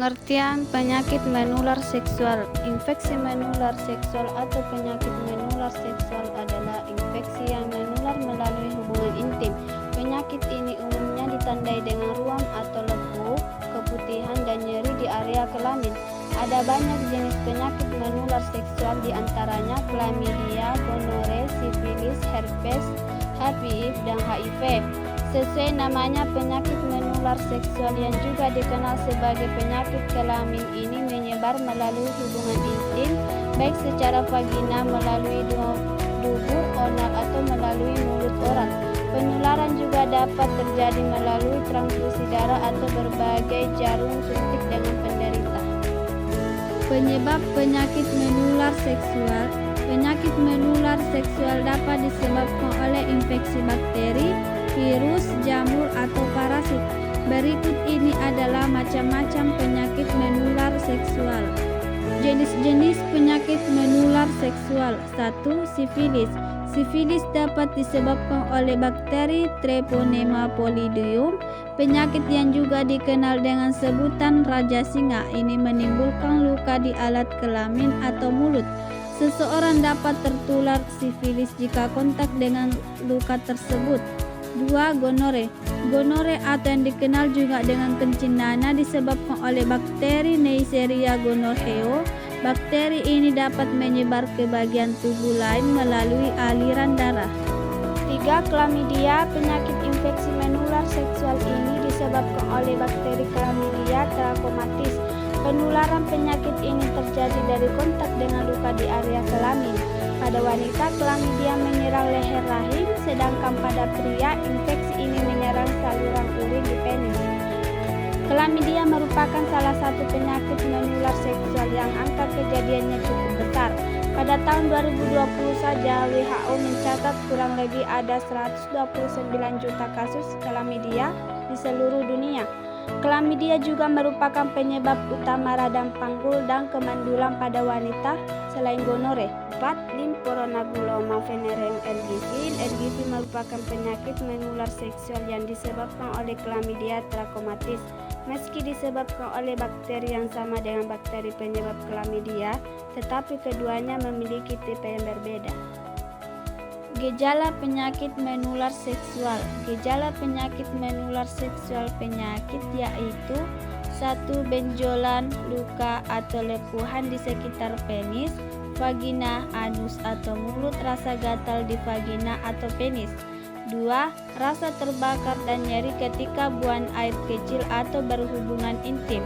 Pengertian penyakit menular seksual. Infeksi menular seksual atau penyakit menular seksual adalah infeksi yang menular melalui hubungan intim. Penyakit ini umumnya ditandai dengan ruam atau lepuh, keputihan, dan nyeri di area kelamin. Ada banyak jenis penyakit menular seksual, di antaranya chlamydia, gonore, sifilis, herpes, HIV, dan HIV. Sesuai namanya, penyakit menular seksual yang juga dikenal sebagai penyakit kelamin ini menyebar melalui hubungan intim, baik secara vagina, melalui dubur, onal, atau melalui mulut orang. Penularan juga dapat terjadi melalui transfusi darah atau berbagai jarum suntik dengan penderita. Penyebab penyakit menular seksual. Penyakit menular seksual dapat disebabkan oleh infeksi bakteri, virus, jamur, atau parasit. Berikut ini adalah macam-macam penyakit menular seksual. Jenis-jenis penyakit menular seksual. 1. Sifilis. Sifilis dapat disebabkan oleh bakteri Treponema pallidum, penyakit yang juga dikenal dengan sebutan raja singa. Ini menimbulkan luka di alat kelamin atau mulut. Seseorang dapat tertular sifilis jika kontak dengan luka tersebut. 2. Gonore. Gonore atau yang dikenal juga dengan kencing nanah disebabkan oleh bakteri Neisseria gonorrhoeae. Bakteri ini dapat menyebar ke bagian tubuh lain melalui aliran darah. 3. Chlamydia. Penyakit infeksi menular seksual ini disebabkan oleh bakteri Chlamydia trachomatis. Penularan penyakit ini terjadi dari kontak dengan luka di area kelamin. Pada wanita, chlamydia menyerang leher rahim, sedangkan pada pria, infeksi ini menyerang saluran urin di penis. Chlamydia merupakan salah satu penyakit menular seksual yang angka kejadiannya cukup besar. Pada tahun 2020 saja, WHO mencatat kurang lebih ada 129 juta kasus chlamydia di seluruh dunia. Chlamydia juga merupakan penyebab utama radang panggul dan kemandulan pada wanita selain gonore. 4. Limforanaguloma venereum ergifin. Ergifin merupakan penyakit menular seksual yang disebabkan oleh Chlamydia trachomatis. Meski disebabkan oleh bakteri yang sama dengan bakteri penyebab Chlamydia, tetapi keduanya memiliki tipe yang berbeda. Gejala penyakit menular seksual. Gejala penyakit menular seksual penyakit yaitu 1. Benjolan, luka atau lepuhan di sekitar penis, vagina, anus atau mulut, rasa gatal di vagina atau penis. 2. Rasa terbakar dan nyeri ketika buang air kecil atau berhubungan intim.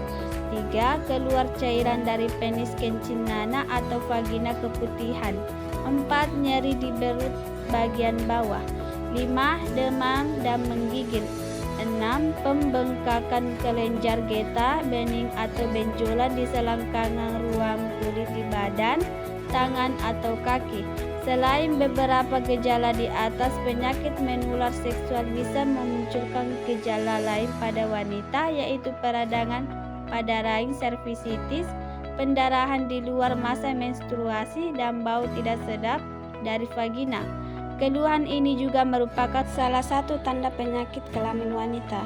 3. Keluar cairan dari penis, kencing nanah atau vagina, keputihan. 4. Nyeri di perut bagian bawah. 5. Demam dan menggigil. 6. Pembengkakan kelenjar getah, bening atau benjolan di selangkangan ruang kulit di badan, tangan atau kaki. Selain beberapa gejala di atas, penyakit menular seksual bisa memunculkan gejala lain pada wanita, yaitu peradangan pada rahim cervicitis, pendarahan di luar masa menstruasi, dan bau tidak sedap dari vagina. Keluhan ini juga merupakan salah satu tanda penyakit kelamin wanita.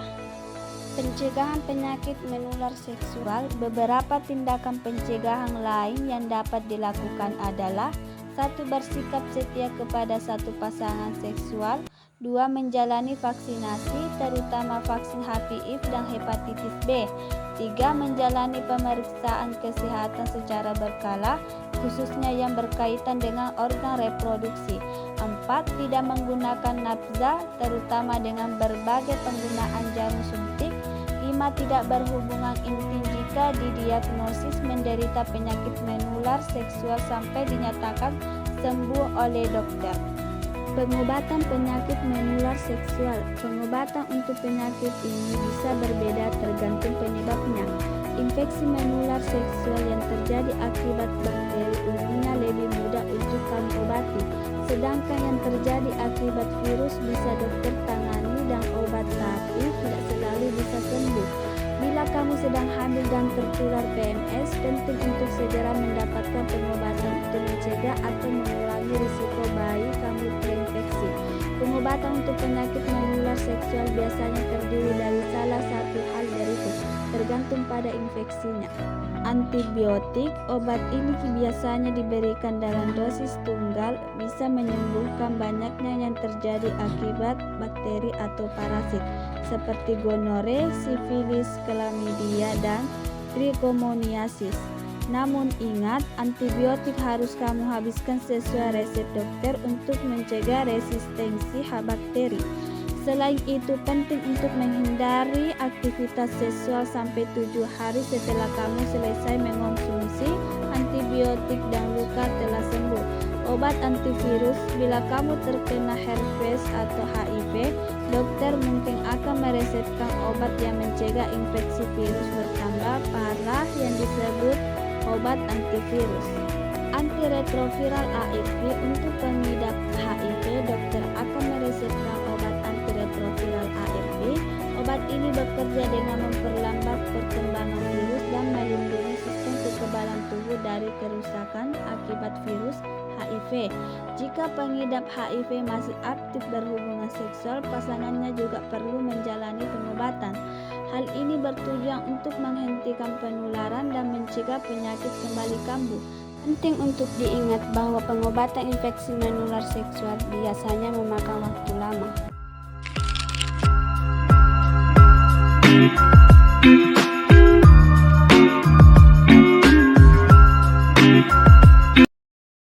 Pencegahan penyakit menular seksual. Beberapa tindakan pencegahan lain yang dapat dilakukan adalah: 1. Bersikap setia kepada satu pasangan seksual. 2. Menjalani vaksinasi, terutama vaksin HIV dan hepatitis B. 3. Menjalani pemeriksaan kesehatan secara berkala, khususnya yang berkaitan dengan organ reproduksi. 4. Tidak menggunakan nafsa, terutama dengan berbagai penggunaan jarum suntik. 5. Tidak berhubungan intim jika didiagnosis menderita penyakit menular seksual sampai dinyatakan sembuh oleh dokter. Pengobatan penyakit menular seksual. Pengobatan untuk penyakit ini bisa berbeda tergantung penyebabnya. Infeksi menular seksual yang terjadi akibat bakteri umumnya lebih mudah untuk kamu obati, sedangkan yang terjadi akibat virus bisa dokter tangani dan obat, tapi tidak selalu bisa sembuh. Bila kamu sedang hamil dan tertular PMS, penting untuk segera mendapatkan pengobatan untuk mencegah atau mengurangi risiko bayi kamu terinfeksi. Pengobatan untuk penyakit menular seksual biasanya terdiri dari salah satu hal berikut: tergantung pada infeksinya. Antibiotik, obat ini biasanya diberikan dalam dosis tunggal, bisa menyembuhkan banyaknya yang terjadi akibat bakteri atau parasit seperti gonore, sifilis, chlamydia, dan trichomoniasis. Namun ingat, antibiotik harus kamu habiskan sesuai resep dokter untuk mencegah resistensi bakteri. Selain itu, penting untuk menghindari aktivitas seksual sampai 7 hari setelah kamu selesai mengonsumsi antibiotik dan luka telah sembuh. Obat antivirus, bila kamu terkena herpes atau HIV, dokter mungkin akan meresepkan obat yang mencegah infeksi virus bertambah parah yang disebut obat antivirus. Antiretroviral ARV, untuk pengidap HIV, dokter akan meresepkan obat antiretroviral ARV. Obat ini bekerja dengan memperlambat perkembangan virus dan melindungi sistem kekebalan tubuh dari kerusakan akibat virus HIV. Jika pengidap HIV masih aktif berhubungan seksual, pasangannya juga perlu menjalani pengobatan. Hal ini bertujuan untuk menghentikan penularan dan mencegah penyakit kembali kambuh. Penting untuk diingat bahwa pengobatan infeksi menular seksual biasanya memakan waktu lama.